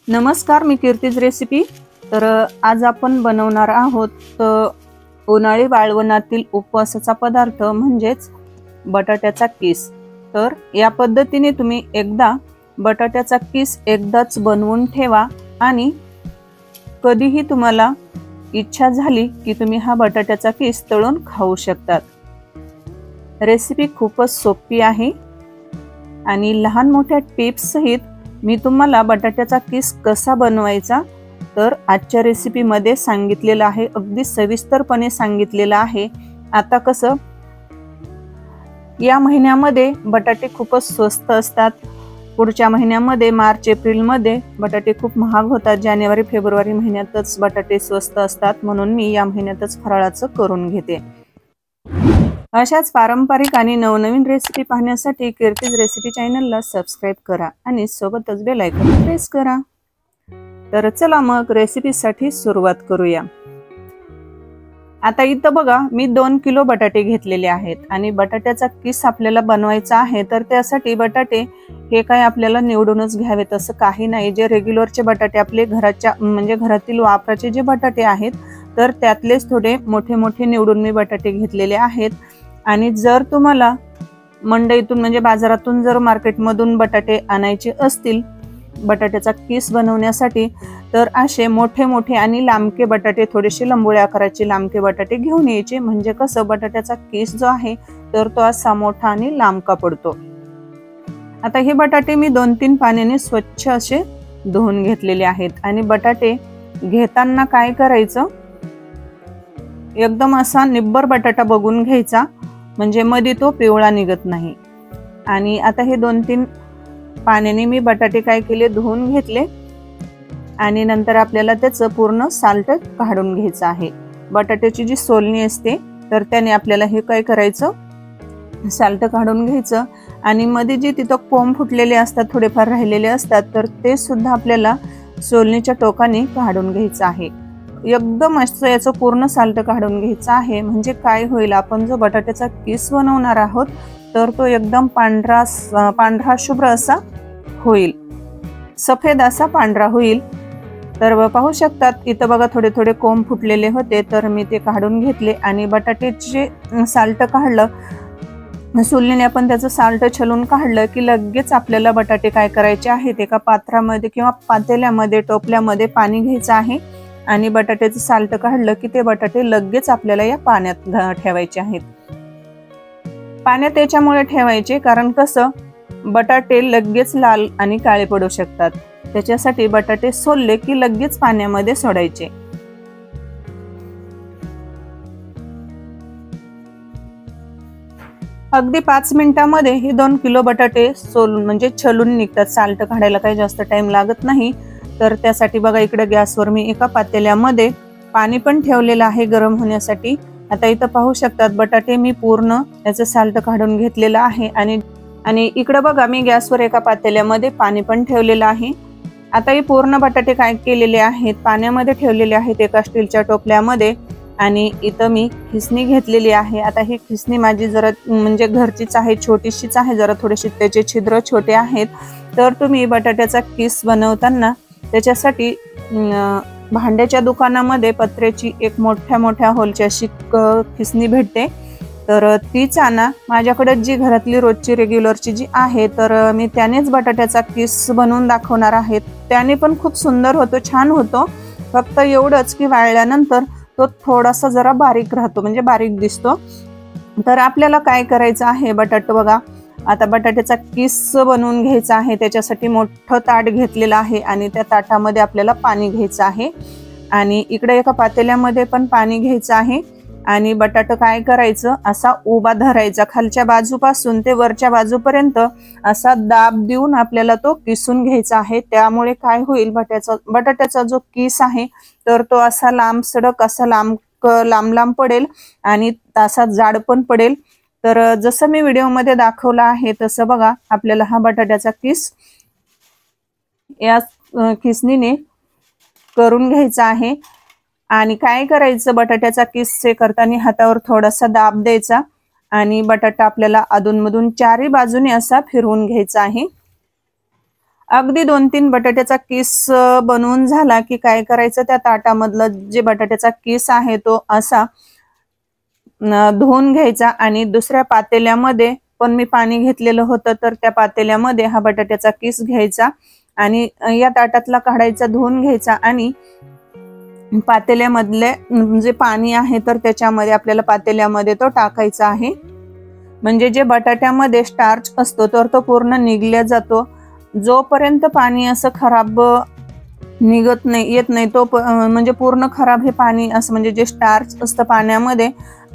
नमस्कार, मी कीर्तीज रेसिपी। तर आज आपण बनवणार आहोत उन्हाळी वाळवणातील उपवासाचा पदार्थ म्हणजेच बटाट्याचा किस। तर या पद्धतीने तुम्ही एकदा बटाट्याचा किस एकदाच बनवून ठेवा आणि कधीही तुम्हाला इच्छा झाली की तुम्ही हा बटाट्याचा किस तळून खाऊ शकतात। रेसिपी खूपच सोपी आहे आणि लहान मोठ्या टिप्स सहित मी तुम्हाला बटाट्याचा किस कसा बनवायचा तर आजच्या रेसिपी मध्ये सांगितलेलं आहे, अगदी सविस्तरपणे सांगितलेलं आहे। आता कसं या महिन्यामध्ये बटाटे खूपच स्वस्त असतात, पुढच्या महिन्यामध्ये मार्च एप्रिल मध्ये बटाटे खूप महाग होतात, जानेवारी फेब्रुवारी महिन्यातच बटाटे स्वस्त असतात, म्हणून मी या महिन्यातच फराळाचं करून घेते। अशाच पारंपरिक आणि नवनवीन रेसिपी पाहण्यासाठी कीर्तीज रेसिपी चॅनलला सबस्क्राइब करा आणि सोबतच बेल आयकॉन प्रेस करा। तर चला मग रेसिपीसाठी सुरुवात करूया। आता इथं बघा मी 2 किलो बटाटे घेतलेले आहेत आणि बटाट्याचा किस आपल्याला बनवायचा आहे, तर त्यासाठी बटाटे हे काय आपल्याला निवडूनच घ्यावेत असं काही नाही। जे रेग्युलरचे बटाटे आपले घराच्या म्हणजे घरातील वापराचे जे बटाटे आहेत तर त्यातलेच थोडे मोठे मोठे निवडून मी बटाटे घेतलेले आहेत। आणि जर तुम्हाला मंडईतून म्हणजे बाजारातून जर मार्केटमधून बटाटे आणायचे असतील बटाट्याचा किस बनवण्यासाठी तर असे मोठे मोठे आणि लांबके बटाटे, थोडेसे लंबोळ्या आकाराचे लांबके बटाटे घेऊन यायचे, म्हणजे कसं बटाट्याचा किस जो आहे तर तो असा मोठा आणि लांबका पडतो। आता हे बटाटे मी 2-3 पाण्याने स्वच्छ असे धुवून घेतलेले आहेत आणि बटाटे घेताना काय करायचं, एकदम असा निब्बर बटाटा बघून घ्यायचा म्हणजे मध्ये तो पिवळा निघत नाही। आणि आता हे 2-3 पाण्याने मी बटाटे काय केले, धुवून घेतले आणि नंतर आपल्याला त्याचं पूर्ण साल्ट काढून घ्यायचं आहे। बटाट्याची जी सोलणी असते तर त्याने आपल्याला हे काय करायचं, साल्ट काढून घ्यायचं आणि मध्ये जे तिथं कोंब फुटलेले असतात, थोडेफार राहिलेले असतात, तर ते सुद्धा आपल्याला सोलणीच्या टोकाने काढून घ्यायचं आहे। एकदम असं याचं पूर्ण साल्ट काढून घ्यायचं आहे, म्हणजे काय होईल, आपण जो बटाट्याचा किस बनवणार आहोत तर तो एकदम पांढरा शुभ्र असा होईल, सफेद असा पांढरा होईल। तर पाहू शकतात इथं बघा थोडे थोडे कोंब फुटलेले होते, तर मी ते काढून घेतले आणि बटाट्याचे साल्ट काढलं, सोलणीने आपण त्याचं साल्ट छलून काढलं की लगेच आपल्याला बटाटे काय करायचे आहेत, एका पात्रामध्ये किंवा पातेल्यामध्ये टोपल्यामध्ये पाणी घ्यायचं आहे आणि बटाट्याचं साल्ट काढलं की ते बटाटे लगेच आपल्याला या पाण्यात ठेवायचे आहेत। पाण्यात याच्यामुळे ठेवायचे कारण कसं बटाटे लगेच लाल आणि काळे पडू शकतात, त्याच्यासाठी बटाटे सोलले की लगेच पाण्यामध्ये सोडायचे। अगदी 5 मिनिटांमध्ये हे 2 किलो बटाटे सोलून म्हणजे छलून निघतात, साल्ट काढायला काही जास्त टाइम लागत नाही। तर त्यासाठी बघा इकडे गॅसवर मी एका पातेल्यामध्ये पाणी पण ठेवलेलं आहे गरम होण्यासाठी। आता इथं पाहू शकतात बटाटे मी पूर्ण याचं साल्ट काढून घेतलेलं आहे आणि इकडे बघा मी गॅसवर एका पातेल्यामध्ये पाणी पण ठेवलेलं आहे। आता हे पूर्ण बटाटे काय केलेले आहेत, पाण्यामध्ये ठेवलेले आहेत एका स्टीलच्या टोपल्यामध्ये आणि इथं मी खिसणी घेतलेली आहे। आता ही खिसणी माझी जरा म्हणजे घरचीच आहे, छोटीशीच आहे, जरा थोडेसे त्याचे छिद्र छोटे आहेत। तर तुम्ही बटाट्याचा किस बनवताना त्याच्यासाठी भांड्याच्या दुकानामध्ये पत्र्याची एक मोठ्या होलची अशी खिसणी भेटते, तर तीच आणा। माझ्याकडे जी घरातली रोजची रेग्युलरची जी आहे तर मी त्यानेच बटाट्याचा किस बनवून दाखवणार आहे। त्याने पण खूप सुंदर होतो, छान होतो, फक्त एवढंच की वाळल्यानंतर तो थोडासा जरा बारीक राहतो, म्हणजे बारीक दिसतो। तर आपल्याला काय करायचं आहे, बटाटा बघा आता बटाट्याचा किस बनवून घ्यायचा आहे, त्याच्यासाठी मोठं ताट घेतलेलं आहे आणि त्या ताटामध्ये आपल्याला पाणी घ्यायचं आहे आणि इकडे एका पातेल्यामध्ये पण पाणी घ्यायचं आहे आणि बटाटा काय करायचं, असा उभा धरायचा, खालच्या बाजूपासून ते वरच्या बाजूपर्यंत असा दाब देऊन आपल्याला तो किसून घ्यायचा आहे। त्यामुळे काय होईल, बटाट्याचा जो किस आहे तर तो असा लांब सडक असा लांब पडेल आणि तसा जाड पण पडेल। तर जसं मी व्हिडिओमध्ये दाखवलं आहे तसं बघा आपल्याला हा बटाट्याचा किस या खिसणीने करून घ्यायचा आहे। आणि काय करायचं, बटाट्याचा किस करताना हातावर थोडासा दाब द्यायचा आणि बटाटा आपल्याला अधूनमधून चारही बाजूने असा फिरवून घ्यायचा आहे। अगदी 2-3 बटाट्याचा किस बनवून झाला की काय करायचं, त्या ताटामधलं जे बटाट्याचा किस आहे तो असा धुवून घ्यायचा आणि दुसऱ्या पातेल्यामध्ये पण मी पाणी घेतलेलं होतं, तर त्या पातेल्यामध्ये हा बटाट्याचा किस घ्यायचा आणि या ताटातला काढायचा, धुवून घ्यायचा आणि पातेल्यामधले जे पाणी आहे तर त्याच्यामध्ये आपल्याला पातेल्यामध्ये तो टाकायचा आहे. म्हणजे जे बटाट्यामध्ये स्टार्च असतो तर तो पूर्ण निघल्या जातो. जोपर्यंत पाणी असं खराब निघत नाही, येत नाही, तो म्हणजे पूर्ण खराब हे पाणी असं, म्हणजे जे स्टार्च असतं पाण्यामध्ये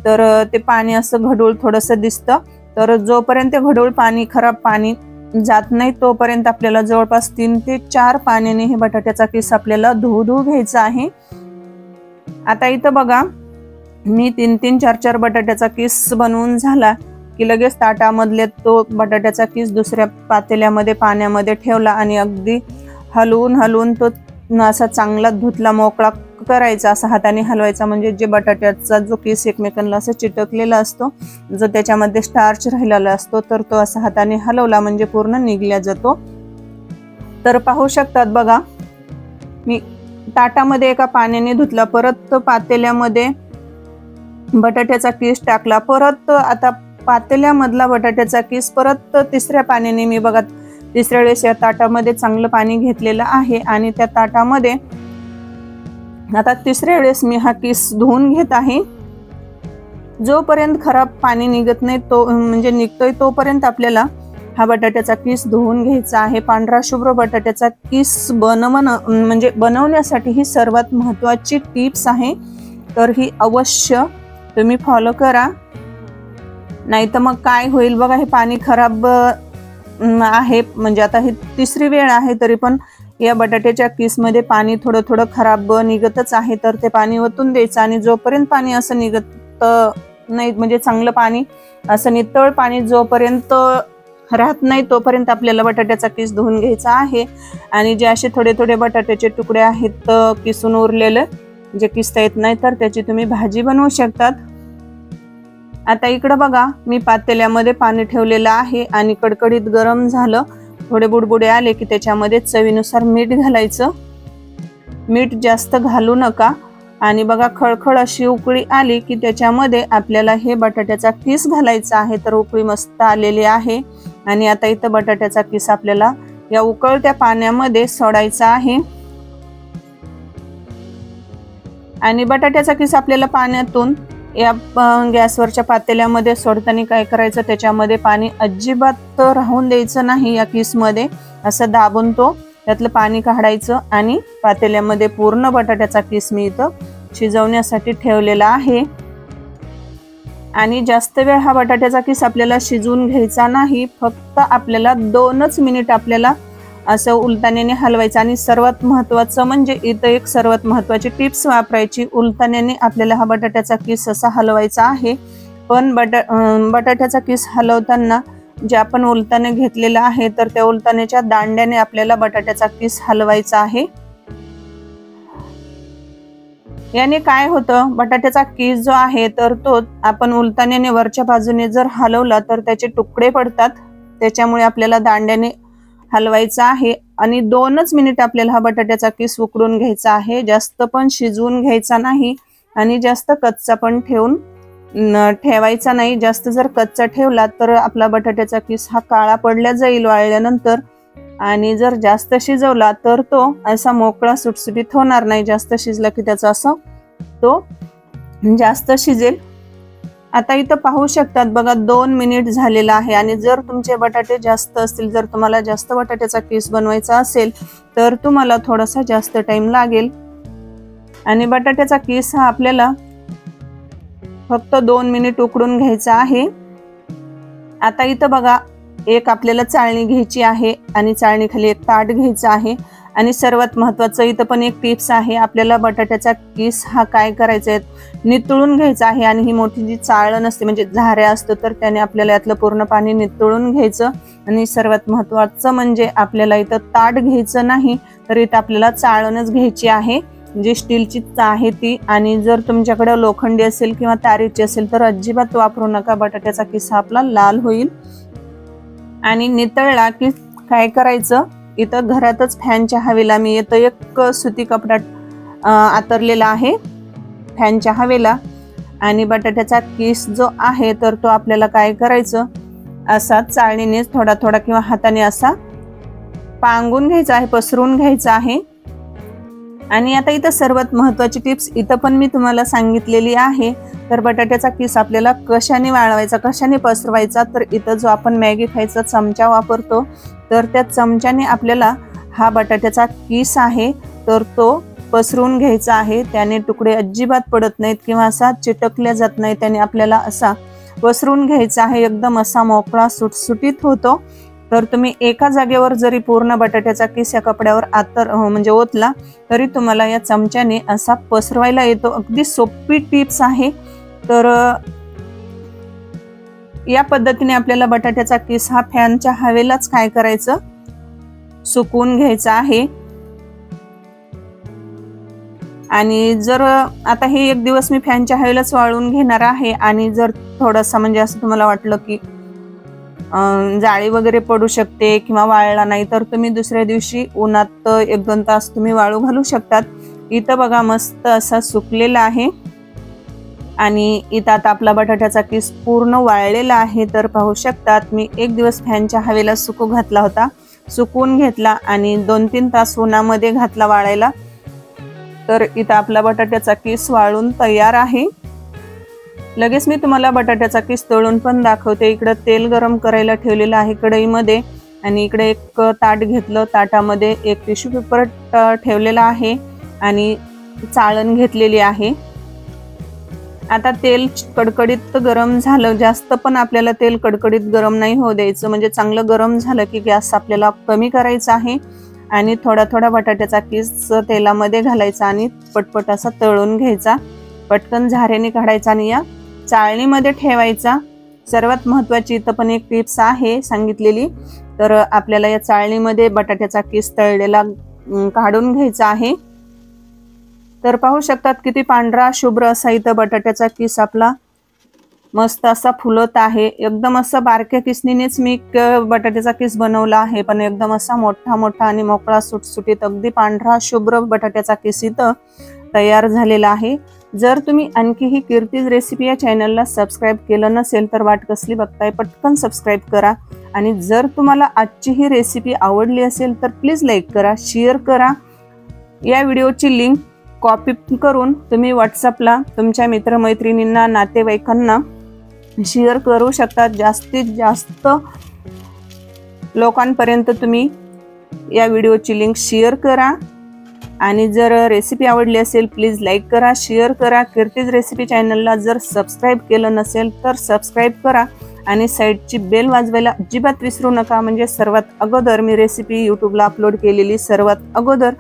तर ते पाणी असं घडूळ थोडंसं दिसतं. तर जोपर्यंत घडूळ पाणी, खराब पाणी जात नाही तोपर्यंत आपल्याला जवळपास 3 ते 4 पाण्याने हे बटाट्याचा किस आपल्याला धुवू घ्यायचा आहे. आता इथं बघा मी 3-3, 4-4 बटाट्याचा किस बनवून झाला की लगेच ताटामधले तो बटाट्याचा किस दुसऱ्या पातेल्यामध्ये पाण्यामध्ये ठेवला आणि अगदी हलवून तो असा चांगला धुतला, मोकळा करायचा, असा हाताने हलवायचा. म्हणजे जे बटाट्याचा जो किस एकमेकांना असं चिटकलेला असतो, जो त्याच्यामध्ये स्टार्च राहिलेला असतो, तर तो असा हाताने हलवला म्हणजे पूर्ण निघल्या जातो. तर पाहू शकतात बघा मी ताटामध्ये एका पाण्याने धुतला, परत पातेल्यामध्ये बटाट्याचा किस टाकला, परत आता पातेल्यामधला बटाट्याचा किस परत तिसऱ्या पाण्याने मी बघा तिसऱ्या वेळेस या ताटामध्ये चांगलं पाणी घेतलेलं आहे आणि त्या ताटामध्ये आता तिसऱ्या वेळेस मी हा किस धुवून घेत आहे. जोपर्यंत खराब पाणी निघत नाही, तो म्हणजे निघतोय तोपर्यंत आपल्याला हा बटाट्याचा किस धुवून घ्यायचा आहे. पांढरा शुभ्र बटाट्याचा किस म्हणजे बनवण्यासाठी ही सर्वात महत्त्वाची टिप्स आहे, तर ही अवश्य तुम्ही फॉलो करा. नाही तर मग काय होईल बघा, हे पाणी खराब आहे, म्हणजे आता ही तिसरी वेळ आहे तरी पण या बटाट्याच्या किसमध्ये पाणी थोडं खराब निघतच आहे. तर ते पाणी ओतून द्यायचं आणि जोपर्यंत पाणी असं निघत नाही, म्हणजे चांगलं पाणी असं नितळ पाणी जोपर्यंत राहत नाही तोपर्यंत आपल्याला बटाट्याचा किस धुवून घ्यायचा आहे. आणि जे असे थोडे बटाट्याचे तुकडे आहेत किसून उरलेले, जे किसता येत नाही, तर त्याची तुम्ही भाजी बनवू शकतात. आता इकडं बघा मी पातेल्यामध्ये पाणी ठेवलेलं आहे आणि कडकडीत गरम झालं, थोडे बुडबुडे आले की त्याच्यामध्ये चवीनुसार मीठ घालायचं. मीठ जास्त घालू नका. आणि बघा खळखळ अशी उकळी आली की त्याच्यामध्ये आपल्याला हे बटाट्याचा किस घालायचा आहे. तर उकळी मस्त आलेली आहे आणि आता इथं बटाट्याचा किस आपल्याला या उकळत्या पाण्यामध्ये सोडायचा आहे. आणि बटाट्याचा किस आपल्याला पाण्यातून या गॅसवरच्या पातेल्यामध्ये सोडताना काय करायचं, त्याच्यामध्ये पाणी अजिबात राहून द्यायचं नाही. या किसमध्ये असं दाबून तो त्यातलं पाणी काढायचं आणि पातेल्यामध्ये पूर्ण बटाट्याचा किस मी इथं शिजवण्यासाठी ठेवलेला आहे. आणि जास्त वेळ हा बटाट्याचा किस आपल्याला शिजवून घ्यायचा नाही, फक्त आपल्याला 2च मिनिट आपल्याला असं उलताण्याने हलवायचं. आणि सर्वात महत्त्वाचं म्हणजे इथं एक सर्वात महत्त्वाची टिप्स वापरायची, उलताण्याने आपल्याला हा बटाट्याचा किस असा हलवायचा आहे. पण बटाट्याचा किस हलवताना जे आपण उलताने घेतलेलं आहे तर त्या उलताण्याच्या दांड्याने आपल्याला बटाट्याचा किस हलवायचा आहे. याने काय होतं, बटाट्याचा किस जो आहे तर तो आपण उलताण्याने वरच्या बाजूने जर हलवला तर त्याचे तुकडे पडतात. त्याच्यामुळे आपल्याला दांड्याने हलवायचा आहे. आणि 2च मिनिट आपल्याला हा बटाट्याचा किस उकडून घ्यायचा आहे. जास्त पण शिजवून घ्यायचा नाही आणि जास्त कच्चा पण ठेवायचा नाही. जास्त जर कच्चा ठेवला तर आपला बटाट्याचा किस हा काळा पडला जाईल वाळल्यानंतर. आणि जर जास्त शिजवला तर तो असा मोकळा सुटसुटीत होणार नाही. जास्त शिजला की त्याचा असं तो जास्त शिजेल. आता इथं पाहू शकतात बघा 2 मिनिट झालेला आहे. आणि जर तुमचे बटाटे जास्त असतील, जर तुम्हाला जास्त बटाट्याचा किस बनवायचा असेल तर तुम्हाला थोडासा जास्त टाइम लागेल. आणि बटाट्याचा किस हा आपल्याला फक्त 2 मिनिट उकडून घ्यायचा आहे. आता इथं बघा एक आपल्याला चाळणी घ्यायची आहे आणि चाळणीखाली एक ताट घ्यायचं आहे. आणि सर्वात महत्त्वाचं इथं पण एक टिप्स आहे, आपल्याला बटाट्याचा किस हा काय करायचा आहे, नितळून घ्यायचा आहे. आणि ही मोठी जी चाळण असते म्हणजे झाऱ्या असतो तर त्याने आपल्याला यातलं पूर्ण पाणी नितळून घ्यायचं. आणि सर्वात महत्त्वाचं म्हणजे आपल्याला इथं ताट घ्यायचं नाही, तर इथं आपल्याला चाळणच घ्यायची आहे, जी स्टीलची आहे ती. आणि जर तुमच्याकडे लोखंडी असेल किंवा तारेची असेल तर अजिबात वापरू नका, बटाट्याचा किस आपला लाल होईल. आणि नितळला की काय करायचं, इथं घरातच फॅनच्या हवेला मी इथं एक सुती कपडा आतरलेला आहे फॅनच्या हवेला. आणि बटाट्याचा किस जो आहे तर तो आपल्याला काय करायचं, असा चाळणीने थोडा थोडा किंवा हाताने असा पांगून घ्यायचा आहे, पसरून घ्यायचा आहे. आणि आता इथं सर्वात महत्त्वाची टिप्स इथं पण मी तुम्हाला सांगितलेली आहे. तर बटाट्याचा किस आपल्याला कशाने वाळवायचा, कशाने पसरवायचा, तर इथं जो आपण मॅगी खायचा चमचा वापरतो तर त्या चमच्याने आपल्याला हा बटाट्याचा किस आहे तर तो पसरून घ्यायचा आहे. त्याने तुकडे अजिबात पडत नाहीत किंवा असा चिटकल्या जात नाही, त्याने आपल्याला असा पसरून घ्यायचा आहे. एकदम असा मोकळा सुटसुटीत होतो. तर तुम्ही एका जागेवर जरी पूर्ण बटाट्याचा किस या कपड्यावर म्हणजे ओतला तरी तुम्हाला या चमच्याने असा पसरवायला येतो. अगदी सोपी टिप्स आहे. तर या पद्धतीने आपल्याला बटाट्याचा किस हा फॅनच्या हवेलाच काय करायचं, सुकवून घ्यायचा आहे. आणि जर आता हे एक दिवस मी फॅनच्या हवेलाच वाळवून घेणार आहे आणि जर थोडासा म्हणजे असं तुम्हाला वाटलं की जाळी वगैरे पडू शकते किंवा वाळला नाही तर तुम्ही दुसऱ्या दिवशी उन्हात 1-2 तास तुम्ही वाळू घालू शकतात. इथं बघा मस्त असा सुकलेला आहे आणि इथं आता आपला बटाट्याचा किस पूर्ण वाळलेला आहे. तर पाहू शकतात मी एक दिवस फॅनच्या हवेला सुकू घातला होता, सुकवून घेतला आणि 2-3 तास उन्हामध्ये घातला वाळायला. तर इथं आपला बटाट्याचा किस वाळून तयार आहे. लगेच मी तुम्हाला बटाट्याचा किस तळून पण दाखवते. इकडे तेल गरम करायला ठेवलेलं आहे कढईमध्ये आणि इकडे एक ताट घेतलं, ताटामध्ये एक टिश्यू पेपर ठेवलेला आहे आणि चाळण घेतलेली आहे. आता तेल कडकडीत गरम झालं, जास्त पण आपल्याला तेल कडकडीत गरम नाही होऊ द्यायचं, म्हणजे चांगलं गरम झालं की गॅस आपल्याला कमी करायचा आहे आणि थोडा थोडा बटाट्याचा किस तेलामध्ये घालायचा आणि पटपट असा तळून घ्यायचा. पटकन झाऱ्याने काढायचा आणि या चाळणीमध्ये ठेवायचा. सर्वात महत्त्वाची इथं पण एक टिप्स आहे सांगितलेली. तर आपल्याला या चाळणीमध्ये बटाट्याचा किस तळलेला काढून घ्यायचा आहे. तर पाहू शकतात किती पांढरा शुभ्र असा इथं बटाट्याचा किस आपला मस्त असा फुलत आहे. एकदम असा बारक्या किसनीनेच मी बटाट्याचा किस बनवला आहे, पण एकदम असा मोठा मोठा आणि मोकळा सुटसुटीत अगदी पांढरा शुभ्र बटाट्याचा किस इथं तयार झालेला आहे. जर तुम्ही आणखीही कीर्तीज रेसिपी या चॅनलला सबस्क्राईब केलं नसेल तर वाट कसली बघताय, पटकन सबस्क्राईब करा. आणि जर तुम्हाला आजची ही रेसिपी आवडली असेल तर प्लीज लाईक करा, शेअर करा. या व्हिडिओची लिंक कॉपी करून तुम्ही व्हॉट्सअपला तुमच्या मित्रमैत्रिणींना, नातेवाईकांना शेअर करू शकता. जास्तीत जास्त लोकांपर्यंत तुम्ही या व्हिडिओची लिंक शेअर करा. आणि जर रेसिपी आवडली असेल प्लीज लाईक करा, शेअर करा. कीर्तीज रेसिपी चॅनलला जर सबस्क्राईब केलं नसेल तर सबस्क्राईब करा आणि साईडची बेल वाजवायला अजिबात विसरू नका, म्हणजे सर्वात अगोदर मी रेसिपी यूट्यूबला अपलोड केलेली सर्वात अगोदर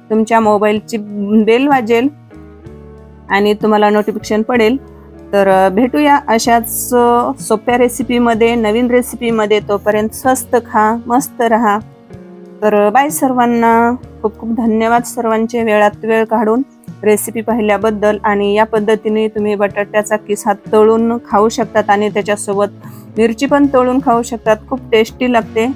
तुमच्या मोबाईलची बेल वाजेल आणि तुम्हाला नोटिफिकेशन पडेल. तर भेटूया अशाच सोप्या रेसिपीमध्ये, नवीन रेसिपीमध्ये. तोपर्यंत स्वस्त खा, मस्त रहा. तर बाय सर्वांना. खूप खूप धन्यवाद सर्वांचे वेळात वेळ काढून रेसिपी पाहिल्याबद्दल. आणि या पद्धतीने तुम्ही बटाट्याचा किस हा तळून खाऊ शकतात आणि त्याच्यासोबत मिरची पण तळून खाऊ शकतात. खूप टेस्टी लागते.